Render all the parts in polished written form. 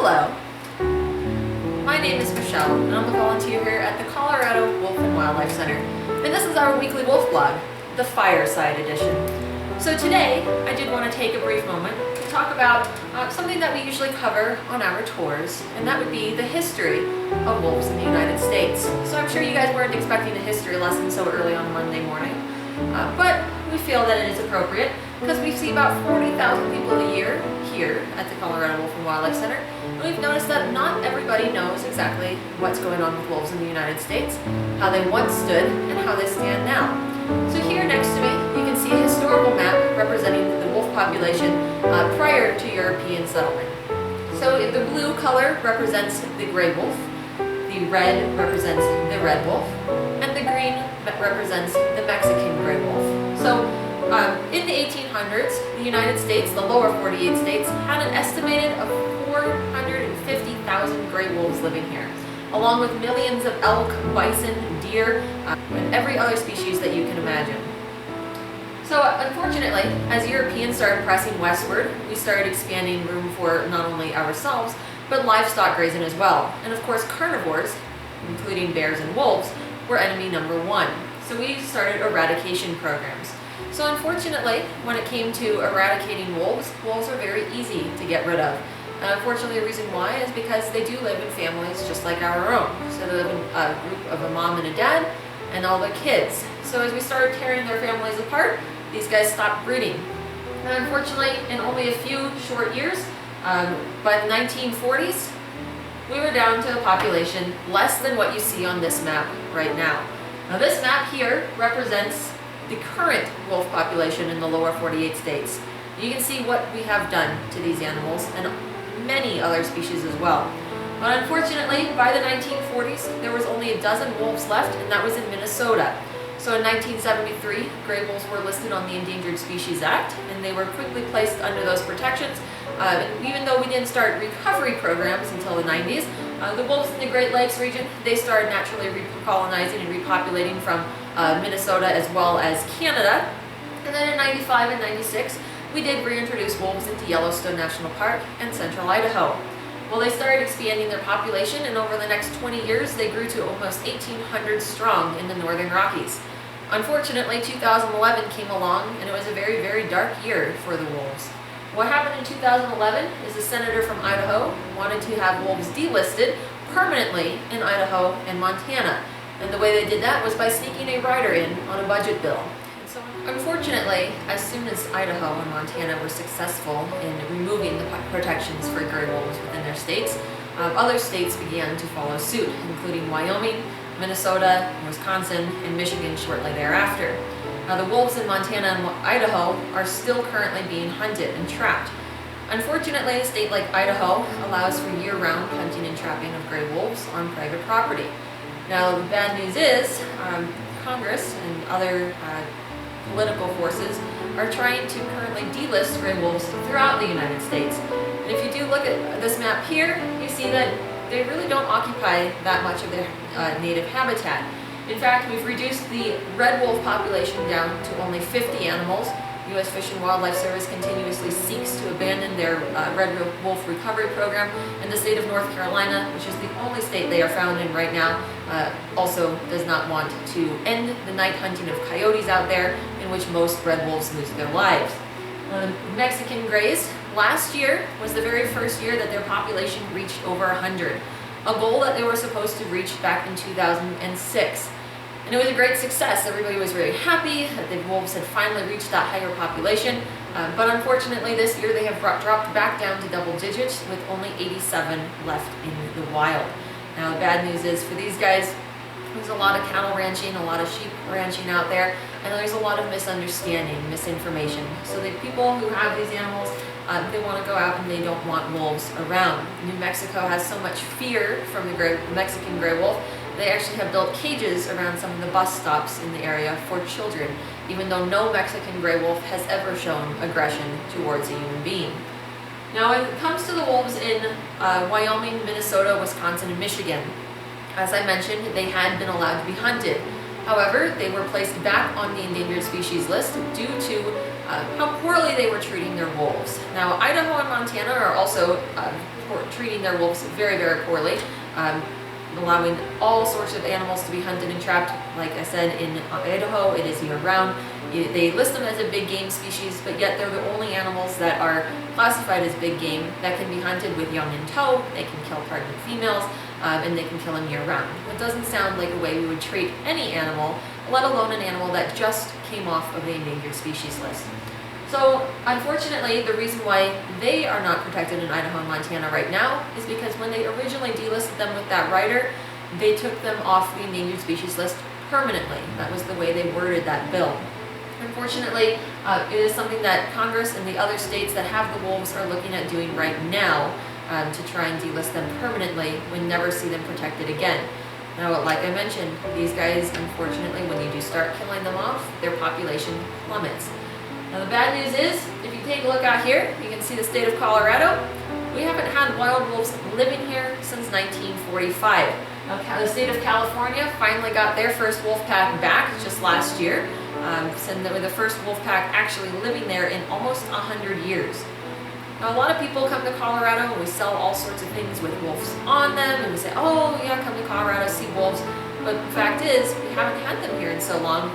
Hello, my name is Michelle and I'm a volunteer here at the Colorado Wolf and Wildlife Center, and this is our weekly wolf blog, the Fireside Edition. So today I did want to take a brief moment to talk about something that we usually cover on our tours, and that would be the history of wolves in the United States. So I'm sure you guys weren't expecting a history lesson so early on Monday morning, but we feel that it is appropriate because we see about 40,000 people a year here at the Colorado Wolf and Wildlife Center, and we've noticed that not everybody knows exactly what's going on with wolves in the United States, how they once stood, and how they stand now. So here next to me, you can see a historical map representing the wolf population prior to European settlement. So the blue color represents the gray wolf, the red represents the red wolf, and the green represents the Mexican gray wolf. So in the 1800s, the United States, the lower 48 states, had an estimated of 450,000 gray wolves living here, along with millions of elk, bison, deer, and every other species that you can imagine. So unfortunately, as Europeans started pressing westward, we started expanding room for not only ourselves, but livestock grazing as well. And of course, carnivores, including bears and wolves, were enemy number one. So we started eradication programs. So unfortunately, when it came to eradicating wolves, wolves are very easy to get rid of. And unfortunately, the reason why is because they do live in families just like our own. So they live in a group of a mom and a dad and all their kids. So as we started tearing their families apart, these guys stopped breeding. And unfortunately, in only a few short years, by the 1940s, we were down to a population less than what you see on this map right now. Now this map here represents the current wolf population in the lower 48 states. You can see what we have done to these animals and many other species as well. But unfortunately, by the 1940s, there was only a dozen wolves left, and that was in Minnesota. So in 1973, gray wolves were listed on the Endangered Species Act, and they were quickly placed under those protections. Even though we didn't start recovery programs until the 90s, the wolves in the Great Lakes region, they started naturally recolonizing and repopulating from Minnesota as well as Canada. And then in 95 and 96, we did reintroduce wolves into Yellowstone National Park and central Idaho. Well, they started expanding their population, and over the next 20 years, they grew to almost 1,800 strong in the Northern Rockies. Unfortunately, 2011 came along, and it was a very, very dark year for the wolves. What happened in 2011 is a senator from Idaho wanted to have wolves delisted permanently in Idaho and Montana. And the way they did that was by sneaking a rider in on a budget bill. And so, unfortunately, as soon as Idaho and Montana were successful in removing the protections for gray wolves within their states, other states began to follow suit, including Wyoming, Minnesota, Wisconsin, and Michigan shortly thereafter. Now, the wolves in Montana and Idaho are still currently being hunted and trapped. Unfortunately, a state like Idaho allows for year-round hunting and trapping of gray wolves on private property. Now, the bad news is Congress and other political forces are trying to currently delist gray wolves throughout the United States. And if you do look at this map here, you see that they really don't occupy that much of their native habitat. In fact, we've reduced the red wolf population down to only 50 animals. U.S. Fish and Wildlife Service continuously seeks to abandon their red wolf recovery program, and the state of North Carolina, which is the only state they are found in right now, also does not want to end the night hunting of coyotes out there, in which most red wolves lose their lives. Mexican grays, last year was the very first year that their population reached over 100, a goal that they were supposed to reach back in 2006. And it was a great success. Everybody was very happy that the wolves had finally reached that higher population. But unfortunately, this year they have dropped back down to double digits with only 87 left in the wild. Now, the bad news is for these guys, there's a lot of cattle ranching, a lot of sheep ranching out there, and there's a lot of misunderstanding, misinformation. So the people who have these animals, they want to go out and they don't want wolves around. New Mexico has so much fear from the Mexican gray wolf. They actually have built cages around some of the bus stops in the area for children, even though no Mexican gray wolf has ever shown aggression towards a human being. Now, when it comes to the wolves in Wyoming, Minnesota, Wisconsin, and Michigan, as I mentioned, they had been allowed to be hunted. However, they were placed back on the endangered species list due to how poorly they were treating their wolves. Now, Idaho and Montana are also treating their wolves very, very poorly, allowing all sorts of animals to be hunted and trapped. Like I said, in Idaho, it is year-round. They list them as a big game species, but yet they're the only animals that are classified as big game that can be hunted with young in tow. They can kill pregnant females, and they can kill them year-round. It doesn't sound like a way we would treat any animal, let alone an animal that just came off of the endangered species list. So unfortunately, the reason why they are not protected in Idaho and Montana right now is because when they originally delisted them with that rider, they took them off the endangered species list permanently. That was the way they worded that bill. Unfortunately, it is something that Congress and the other states that have the wolves are looking at doing right now to try and delist them permanently when never see them protected again. Now, like I mentioned, these guys, unfortunately, when you do start killing them off, their population plummets. Now, the bad news is, if you take a look out here, you can see the state of Colorado. We haven't had wild wolves living here since 1945. Now, the state of California finally got their first wolf pack back just last year. And they were the first wolf pack actually living there in almost 100 years. Now, a lot of people come to Colorado and we sell all sorts of things with wolves on them, and we say, oh yeah, come to Colorado, see wolves. But the fact is, we haven't had them here in so long.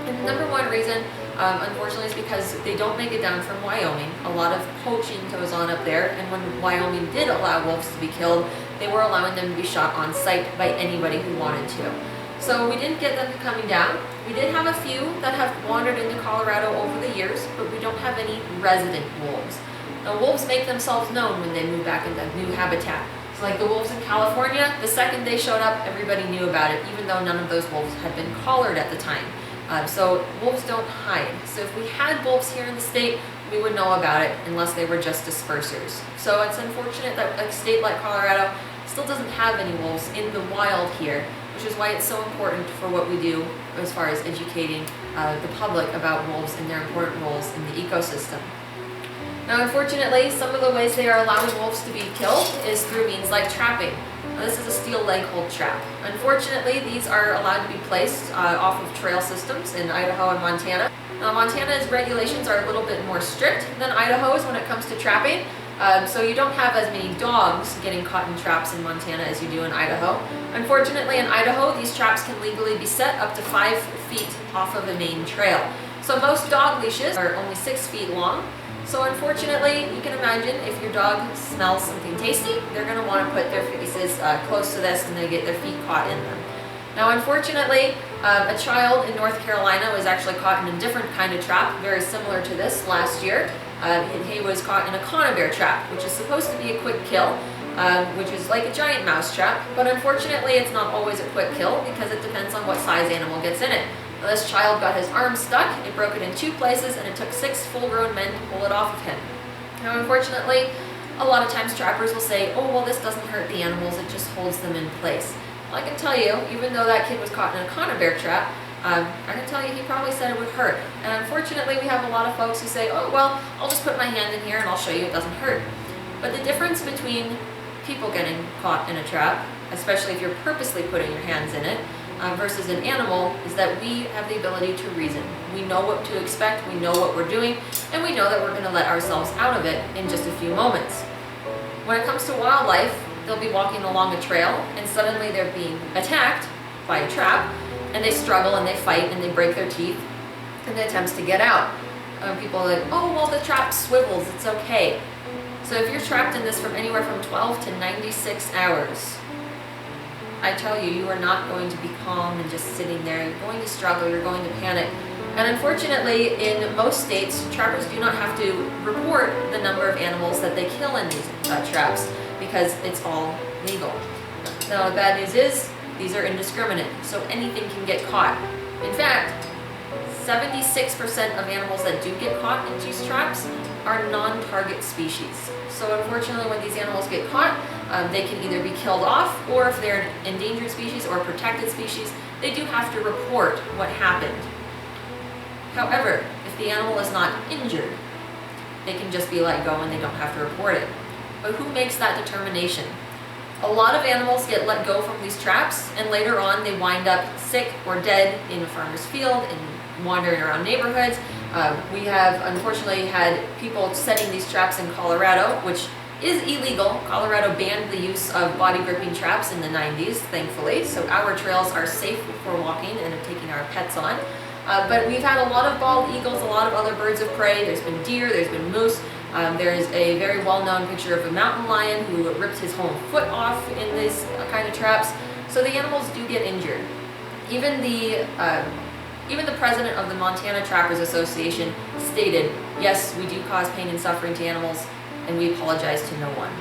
And the number one reason, unfortunately, is because they don't make it down from Wyoming. A lot of poaching goes on up there, and when Wyoming did allow wolves to be killed, they were allowing them to be shot on sight by anybody who wanted to. So we didn't get them coming down. We did have a few that have wandered into Colorado over the years, but we don't have any resident wolves. Now, wolves make themselves known when they move back into new habitat. So like the wolves in California, the second they showed up, everybody knew about it, even though none of those wolves had been collared at the time. So wolves don't hide. So if we had wolves here in the state, we would know about it unless they were just dispersers. So it's unfortunate that a state like Colorado still doesn't have any wolves in the wild here, which is why it's so important for what we do as far as educating the public about wolves and their important roles in the ecosystem. Now, unfortunately, some of the ways they are allowing wolves to be killed is through means like trapping. Now, this is a steel leg hold trap. Unfortunately, these are allowed to be placed off of trail systems in Idaho and Montana. Now, Montana's regulations are a little bit more strict than Idaho's when it comes to trapping. So you don't have as many dogs getting caught in traps in Montana as you do in Idaho. Unfortunately, in Idaho, these traps can legally be set up to 5 feet off of the main trail. So most dog leashes are only 6 feet long. So unfortunately, you can imagine if your dog smells something tasty, they're going to want to put their faces close to this and they get their feet caught in them. Now, unfortunately, a child in North Carolina was actually caught in a different kind of trap, very similar to this last year. He was caught in a conibear trap, which is supposed to be a quick kill, which is like a giant mouse trap, but unfortunately it's not always a quick kill because it depends on what size animal gets in it. Now, this child got his arm stuck, it broke it in 2 places, and it took 6 full-grown men to pull it off of him. Now, unfortunately, a lot of times trappers will say, oh, well, this doesn't hurt the animals, it just holds them in place. Well, I can tell you, even though that kid was caught in a conibear trap, I can tell you he probably said it would hurt. And unfortunately, we have a lot of folks who say, oh, well, I'll just put my hand in here and I'll show you it doesn't hurt. But the difference between people getting caught in a trap, especially if you're purposely putting your hands in it, versus an animal, is that we have the ability to reason. We know what to expect, we know what we're doing, and we know that we're going to let ourselves out of it in just a few moments. When it comes to wildlife, they'll be walking along a trail and suddenly they're being attacked by a trap, and they struggle and they fight and they break their teeth in the attempts to get out. People are like, oh, well, the trap swivels, it's okay. So if you're trapped in this from anywhere from 12 to 96 hours, I tell you, you are not going to be calm and just sitting there. You're going to struggle, you're going to panic. And unfortunately, in most states, trappers do not have to report the number of animals that they kill in these traps because it's all legal. Now, the bad news is, these are indiscriminate, so anything can get caught. In fact, 76% of animals that do get caught in these traps are non-target species. So unfortunately, when these animals get caught, they can either be killed off, or if they're an endangered species or protected species, they do have to report what happened. However, if the animal is not injured, they can just be let go and they don't have to report it. But who makes that determination? A lot of animals get let go from these traps, and later on they wind up sick or dead in a farmer's field and wandering around neighborhoods. We have unfortunately had people setting these traps in Colorado, which is illegal. Colorado banned the use of body gripping traps in the 90s, thankfully, so our trails are safe for walking and taking our pets on. But we've had a lot of bald eagles, a lot of other birds of prey. There's been deer, there's been moose. There's a very well-known picture of a mountain lion who ripped his whole foot off in these kind of traps. So the animals do get injured. Even the president of the Montana Trappers Association stated, yes, we do cause pain and suffering to animals, and we apologize to no one.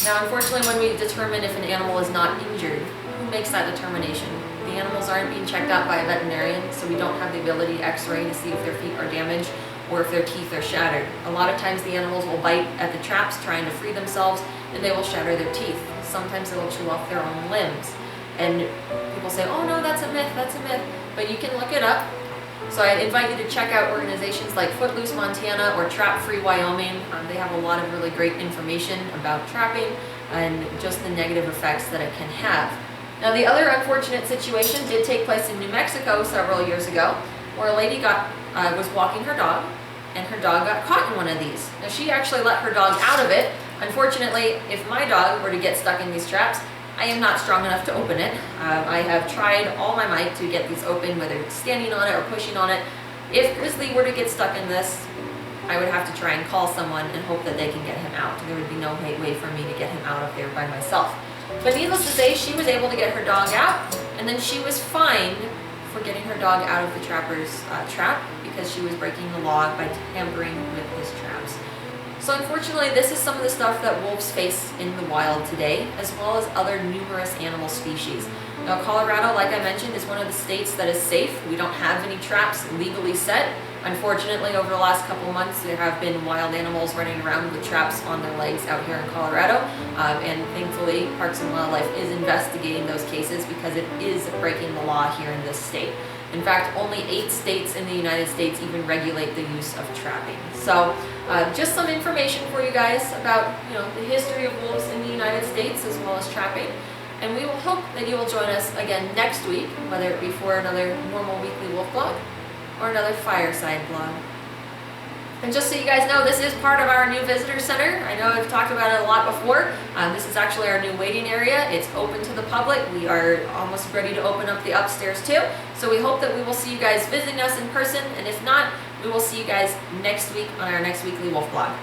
Now, unfortunately, when we determine if an animal is not injured, who makes that determination? The animals aren't being checked out by a veterinarian, so we don't have the ability to x-ray to see if their feet are damaged or if their teeth are shattered. A lot of times the animals will bite at the traps trying to free themselves, and they will shatter their teeth. Sometimes they will chew off their own limbs. And people say, oh no, that's a myth, but you can look it up. So I invite you to check out organizations like Footloose Montana or Trap Free Wyoming. They have a lot of really great information about trapping and just the negative effects that it can have. Now, the other unfortunate situation did take place in New Mexico several years ago, where a lady was walking her dog, and her dog got caught in one of these. Now, she actually let her dog out of it. Unfortunately, if my dog were to get stuck in these traps, I am not strong enough to open it. I have tried all my might to get these open, whether it's standing on it or pushing on it. If Grizzly were to get stuck in this, I would have to try and call someone and hope that they can get him out. There would be no way for me to get him out of there by myself. But needless to say, she was able to get her dog out, and then she was fined for getting her dog out of the trapper's trap because she was breaking the law by tampering with his traps. So unfortunately, this is some of the stuff that wolves face in the wild today, as well as other numerous animal species. Now, Colorado, like I mentioned, is one of the states that is safe. We don't have any traps legally set. Unfortunately, over the last couple months, there have been wild animals running around with traps on their legs out here in Colorado. And thankfully, Parks and Wildlife is investigating those cases because it is breaking the law here in this state. In fact, only 8 states in the United States even regulate the use of trapping. So just some information for you guys about the history of wolves in the United States as well as trapping. And we will hope that you will join us again next week, whether it be for another normal weekly wolf blog or another fireside blog. And just so you guys know, this is part of our new visitor center. I know I've talked about it a lot before. This is actually our new waiting area. It's open to the public. We are almost ready to open up the upstairs too. So we hope that we will see you guys visiting us in person. And if not, we will see you guys next week on our next weekly wolf blog.